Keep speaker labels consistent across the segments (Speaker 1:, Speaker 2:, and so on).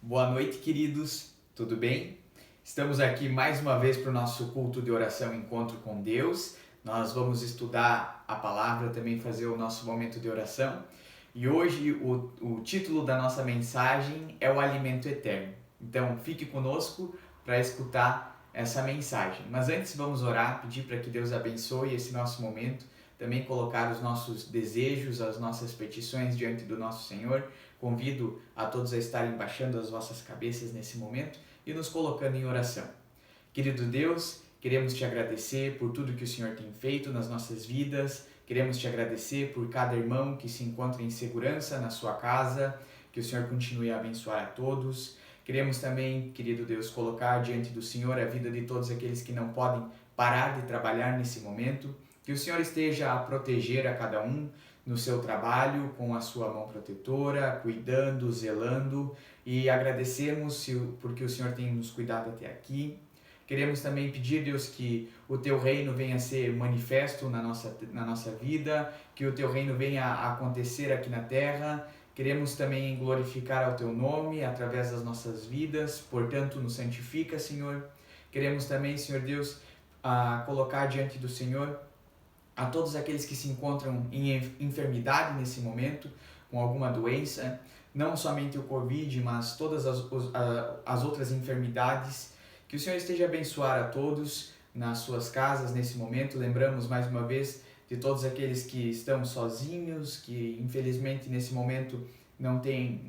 Speaker 1: Boa noite, queridos, tudo bem? Estamos aqui mais uma vez para o nosso culto de oração Encontro com Deus. Nós vamos estudar a palavra, também fazer o nosso momento de oração. E hoje o título da nossa mensagem é o Alimento Eterno. Então fique conosco para escutar essa mensagem. Mas antes vamos orar, pedir para que Deus abençoe esse nosso momento, também colocar os nossos desejos, as nossas petições diante do nosso Senhor. Convido a todos a estarem baixando as vossas cabeças nesse momento e nos colocando em oração. Querido Deus, queremos te agradecer por tudo que o Senhor tem feito nas nossas vidas. Queremos te agradecer por cada irmão que se encontra em segurança na sua casa. Que o Senhor continue a abençoar a todos. Queremos também, querido Deus, colocar diante do Senhor a vida de todos aqueles que não podem parar de trabalhar nesse momento. Que o Senhor esteja a proteger a cada um no seu trabalho, com a sua mão protetora, cuidando, zelando, e agradecemos porque o Senhor tem nos cuidado até aqui. Queremos também pedir, Deus, que o Teu reino venha a ser manifesto na nossa vida, que o Teu reino venha a acontecer aqui na terra. Queremos também glorificar ao Teu nome através das nossas vidas, portanto, nos santifica, Senhor. Queremos também, Senhor Deus, colocar diante do Senhor a todos aqueles que se encontram em enfermidade nesse momento, com alguma doença, não somente o Covid, mas todas as outras enfermidades. Que o Senhor esteja a abençoar a todos nas suas casas nesse momento. Lembramos mais uma vez de todos aqueles que estão sozinhos, que infelizmente nesse momento não tem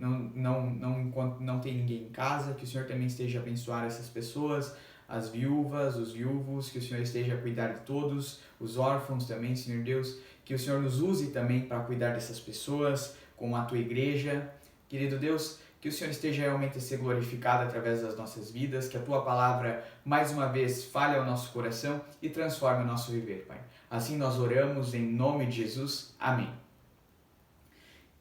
Speaker 1: ninguém em casa. Que o Senhor também esteja a abençoar essas pessoas, as viúvas, os viúvos, que o Senhor esteja a cuidar de todos, os órfãos também, Senhor Deus, que o Senhor nos use também para cuidar dessas pessoas, como a Tua igreja. Querido Deus, que o Senhor esteja realmente a ser glorificado através das nossas vidas, que a Tua palavra, mais uma vez, fale ao nosso coração e transforme o nosso viver, Pai. Assim nós oramos em nome de Jesus. Amém.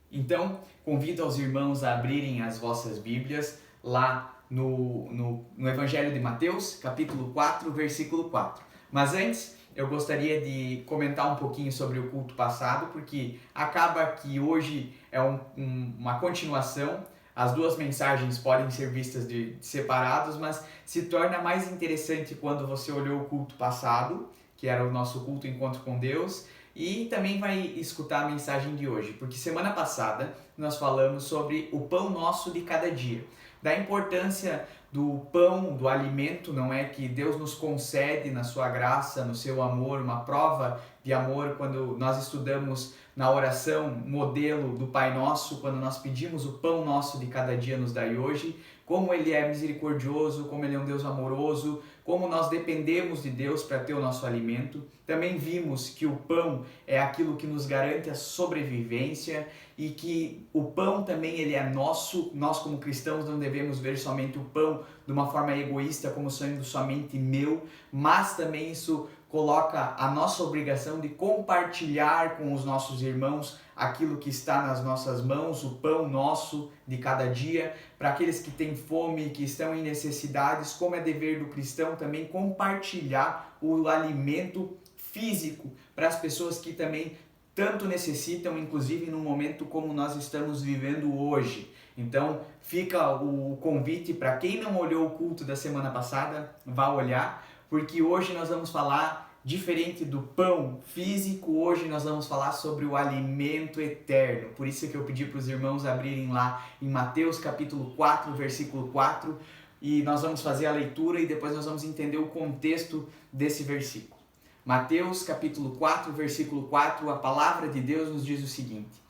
Speaker 1: Então, convido aos irmãos a abrirem as vossas Bíblias lá no no Evangelho de Mateus, capítulo 4, versículo 4. Mas antes, eu gostaria de comentar um pouquinho sobre o culto passado, porque acaba que hoje é uma continuação. As duas mensagens podem ser vistas de separados, mas se torna mais interessante quando você olhou o culto passado, que era o nosso culto Encontro com Deus, e também vai escutar a mensagem de hoje, porque semana passada nós falamos sobre o pão nosso de cada dia, da importância do pão, do alimento, não é, que Deus nos concede na sua graça, no seu amor, uma prova de amor quando nós estudamos na oração modelo do Pai Nosso, quando nós pedimos o pão nosso de cada dia nos dai hoje, como Ele é misericordioso, como Ele é um Deus amoroso, como nós dependemos de Deus para ter o nosso alimento. Também vimos que o pão é aquilo que nos garante a sobrevivência e que o pão também ele é nosso. Nós como cristãos não devemos ver somente o pão de uma forma egoísta como sendo somente meu, mas também isso coloca a nossa obrigação de compartilhar com os nossos irmãos aquilo que está nas nossas mãos, o pão nosso de cada dia, para aqueles que têm fome, que estão em necessidades, como é dever do cristão também compartilhar o alimento físico para as pessoas que também tanto necessitam, inclusive num momento como nós estamos vivendo hoje. Então fica o convite para quem não olhou o culto da semana passada, vá olhar, porque hoje nós vamos falar, diferente do pão físico, hoje nós vamos falar sobre o alimento eterno. Por isso que eu pedi para os irmãos abrirem lá em Mateus capítulo 4, versículo 4, e nós vamos fazer a leitura e depois nós vamos entender o contexto desse versículo. Mateus capítulo 4, versículo 4, a palavra de Deus nos diz o seguinte: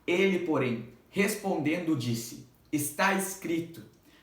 Speaker 1: Ele, porém, respondendo disse, está escrito,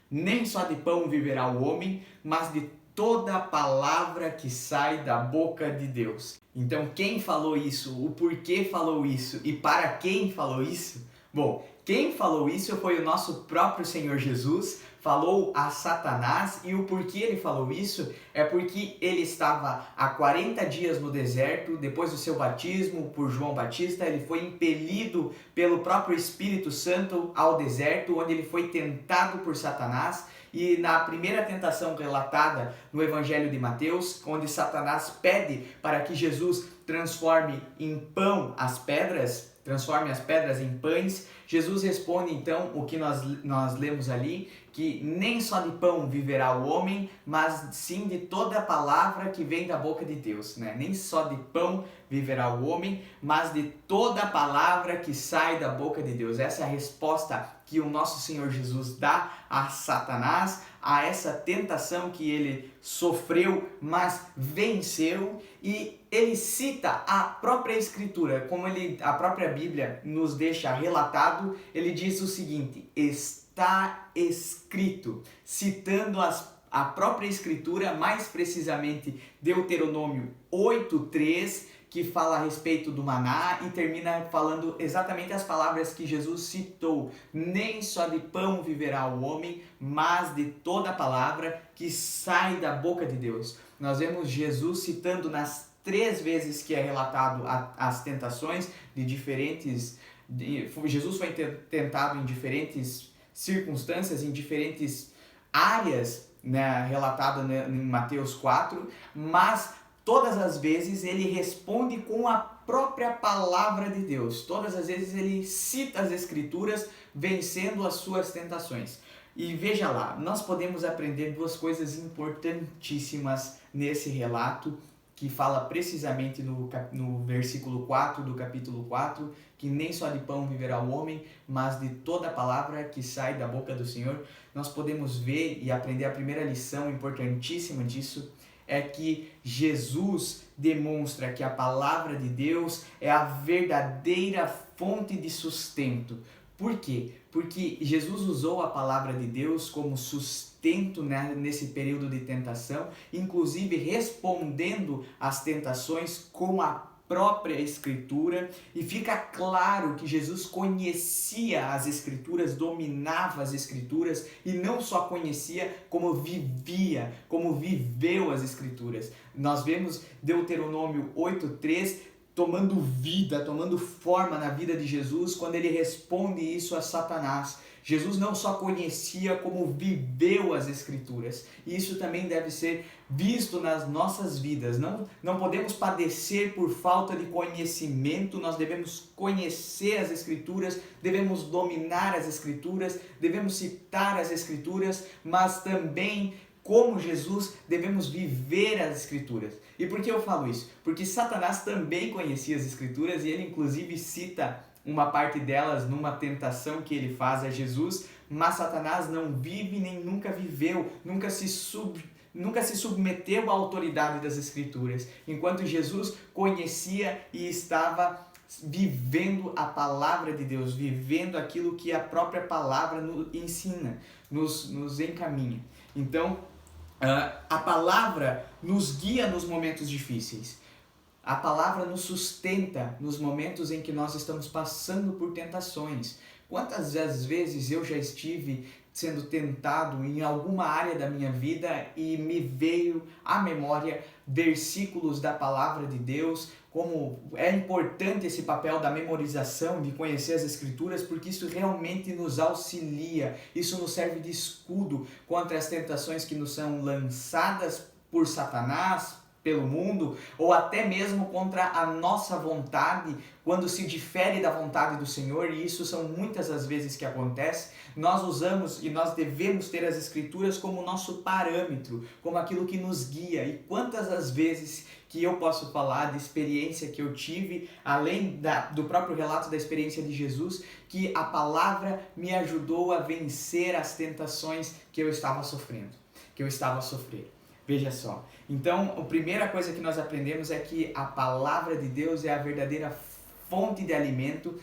Speaker 1: nem só de pão viverá o homem, mas de toda a palavra que sai da boca de Deus. Então, quem falou isso, o porquê falou isso e para quem falou isso? Bom, quem falou isso foi o nosso próprio Senhor Jesus, falou a Satanás, e o porquê ele falou isso é porque ele estava há 40 dias no deserto, depois do seu batismo por João Batista, ele foi impelido pelo próprio Espírito Santo ao deserto, onde ele foi tentado por Satanás. E na primeira tentação relatada no Evangelho de Mateus, onde Satanás pede para que Jesus transforme em pão as pedras, transforme as pedras em pães, Jesus responde então o que nós lemos ali, que nem só de pão viverá o homem, mas sim de toda a palavra que vem da boca de Deus, né? Nem só de pão viverá o homem, mas de toda a palavra que sai da boca de Deus. Essa é a resposta que o nosso Senhor Jesus dá a Satanás, a essa tentação que ele sofreu, mas venceu, e ele cita a própria Escritura, como a própria Bíblia nos deixa relatado, ele diz o seguinte: está escrito, citando a própria Escritura, mais precisamente Deuteronômio 8:3, que fala a respeito do maná e termina falando exatamente as palavras que Jesus citou. Nem só de pão viverá o homem, mas de toda a palavra que sai da boca de Deus. Nós vemos Jesus citando nas 3 vezes que é relatado as tentações de diferentes... Jesus foi tentado em diferentes circunstâncias, em diferentes áreas, né, relatado em Mateus 4, mas todas as vezes ele responde com a própria palavra de Deus. Todas as vezes ele cita as Escrituras, vencendo as suas tentações. E veja lá, nós podemos aprender 2 coisas importantíssimas nesse relato, que fala precisamente no versículo 4 do capítulo 4, que nem só de pão viverá o homem, mas de toda a palavra que sai da boca do Senhor. Nós podemos ver e aprender a primeira lição importantíssima disso, é que Jesus demonstra que a palavra de Deus é a verdadeira fonte de sustento. Por quê? Porque Jesus usou a palavra de Deus como sustento nesse período de tentação, inclusive respondendo às tentações com a própria Escritura, e fica claro que Jesus conhecia as Escrituras, dominava as Escrituras, e não só conhecia, como vivia, como viveu as Escrituras. Nós vemos Deuteronômio 8:3 tomando vida, tomando forma na vida de Jesus, quando ele responde isso a Satanás. Jesus não só conhecia, como viveu as Escrituras. E isso também deve ser visto nas nossas vidas. Não podemos padecer por falta de conhecimento, nós devemos conhecer as Escrituras, devemos dominar as Escrituras, devemos citar as Escrituras, mas também, como Jesus, devemos viver as Escrituras. E por que eu falo isso? Porque Satanás também conhecia as Escrituras e ele inclusive cita uma parte delas numa tentação que ele faz a Jesus, mas Satanás não vive nem nunca viveu, nunca se submeteu à autoridade das Escrituras, enquanto Jesus conhecia e estava vivendo a palavra de Deus, vivendo aquilo que a própria palavra nos ensina, nos encaminha. Então, a palavra nos guia nos momentos difíceis. A palavra nos sustenta nos momentos em que nós estamos passando por tentações. Quantas vezes eu já estive sendo tentado em alguma área da minha vida e me veio à memória versículos da palavra de Deus, como é importante esse papel da memorização, de conhecer as Escrituras, porque isso realmente nos auxilia, isso nos serve de escudo contra as tentações que nos são lançadas por Satanás, pelo mundo, ou até mesmo contra a nossa vontade, quando se difere da vontade do Senhor, e isso são muitas as vezes que acontece. Nós usamos e nós devemos ter as Escrituras como nosso parâmetro, como aquilo que nos guia. E quantas as vezes que eu posso falar de experiência que eu tive, além do próprio relato da experiência de Jesus, que a palavra me ajudou a vencer as tentações que eu estava sofrendo, que eu estava a sofrer. Veja só, então a primeira coisa que nós aprendemos é que a palavra de Deus é a verdadeira fonte de alimento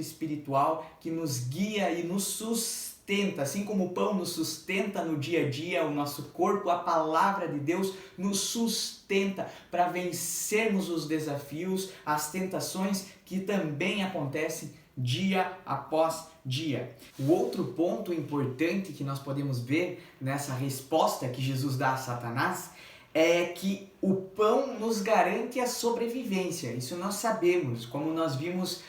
Speaker 1: espiritual que nos guia e nos sustenta, assim como o pão nos sustenta no dia a dia, o nosso corpo, a palavra de Deus nos sustenta para vencermos os desafios, as tentações que também acontecem dia após dia. O outro ponto importante que nós podemos ver nessa resposta que Jesus dá a Satanás é que o pão nos garante a sobrevivência. Isso nós sabemos, como nós vimos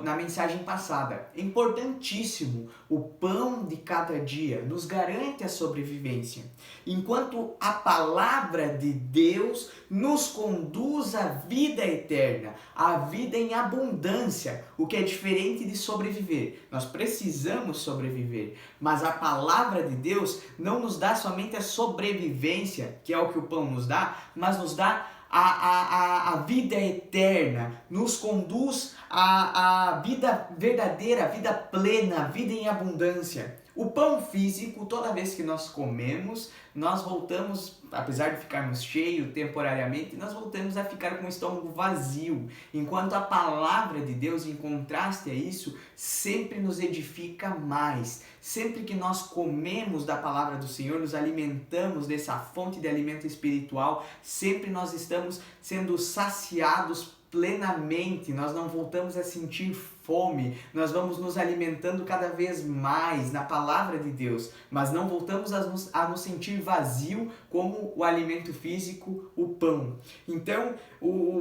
Speaker 1: na mensagem passada. É importantíssimo. O pão de cada dia nos garante a sobrevivência. Enquanto a palavra de Deus nos conduz à vida eterna, à vida em abundância, o que é diferente de sobreviver. Nós precisamos sobreviver, mas a palavra de Deus não nos dá somente a sobrevivência, que é o que o pão nos dá, mas nos dá a vida eterna, nos conduz à vida verdadeira, à vida plena, à vida em abundância. O pão físico, toda vez que nós comemos, nós voltamos, apesar de ficarmos cheios temporariamente, nós voltamos a ficar com o estômago vazio. Enquanto a palavra de Deus, em contraste a isso, sempre nos edifica mais. Sempre que nós comemos da palavra do Senhor, nos alimentamos dessa fonte de alimento espiritual, sempre nós estamos sendo saciados plenamente, nós não voltamos a sentir fome, nós vamos nos alimentando cada vez mais na palavra de Deus, mas não voltamos a nos sentir vazio como o alimento físico, o pão. Então,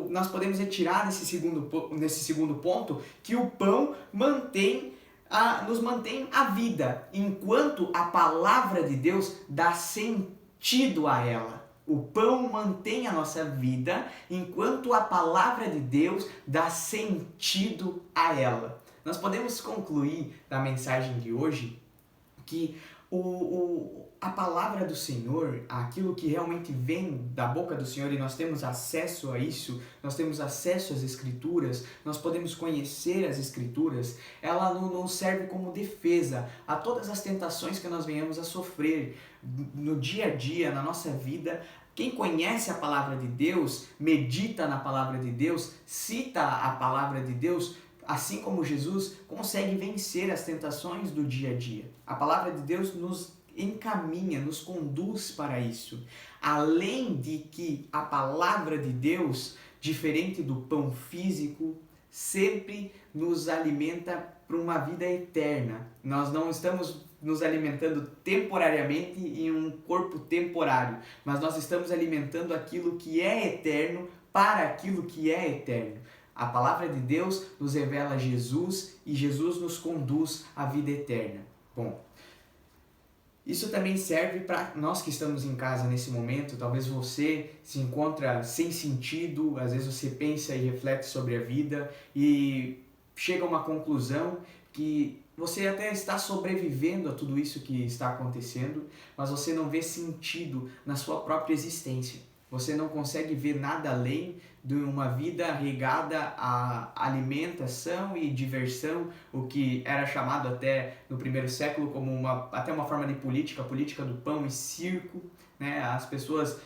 Speaker 1: nós podemos retirar nesse segundo ponto que o pão nos mantém a vida, enquanto a palavra de Deus dá sentido a ela. O pão mantém a nossa vida, enquanto a palavra de Deus dá sentido a ela. Nós podemos concluir da mensagem de hoje que a palavra do Senhor, aquilo que realmente vem da boca do Senhor, e nós temos acesso a isso, nós temos acesso às Escrituras, nós podemos conhecer as Escrituras, ela nos serve como defesa a todas as tentações que nós venhamos a sofrer no dia a dia, na nossa vida. Quem conhece a palavra de Deus, medita na palavra de Deus, cita a palavra de Deus, assim como Jesus, consegue vencer as tentações do dia a dia. A palavra de Deus nos encaminha, nos conduz para isso. Além de que a palavra de Deus, diferente do pão físico, sempre nos alimenta para uma vida eterna. Nós não estamos nos alimentando temporariamente em um corpo temporário, mas nós estamos alimentando aquilo que é eterno para aquilo que é eterno. A palavra de Deus nos revela Jesus e Jesus nos conduz à vida eterna. Bom, isso também serve para nós que estamos em casa nesse momento. Talvez você se encontra sem sentido, às vezes você pensa e reflete sobre a vida e chega a uma conclusão que você até está sobrevivendo a tudo isso que está acontecendo, mas você não vê sentido na sua própria existência. Você não consegue ver nada além de uma vida regada a alimentação e diversão, o que era chamado até no primeiro século como até uma forma de política, a política do pão e circo, né? As pessoas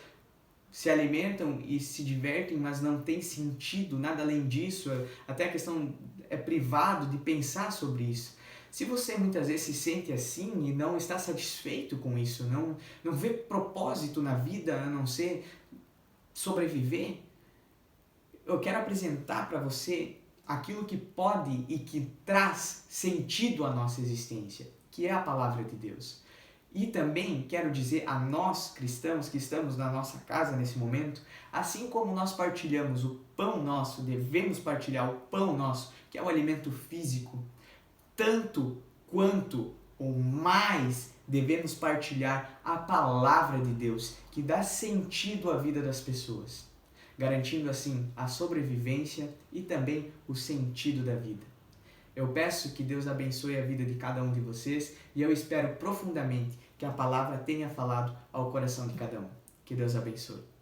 Speaker 1: se alimentam e se divertem, mas não tem sentido, nada além disso. Até a questão é privado de pensar sobre isso. Se você muitas vezes se sente assim e não está satisfeito com isso, não vê propósito na vida a não ser sobreviver, eu quero apresentar para você aquilo que pode e que traz sentido à nossa existência, que é a palavra de Deus. E também quero dizer a nós cristãos que estamos na nossa casa nesse momento, assim como nós partilhamos o pão nosso, devemos partilhar o pão nosso, que é o alimento físico, tanto quanto ou mais devemos partilhar a palavra de Deus, que dá sentido à vida das pessoas, garantindo assim a sobrevivência e também o sentido da vida. Eu peço que Deus abençoe a vida de cada um de vocês e eu espero profundamente que a palavra tenha falado ao coração de cada um. Que Deus abençoe.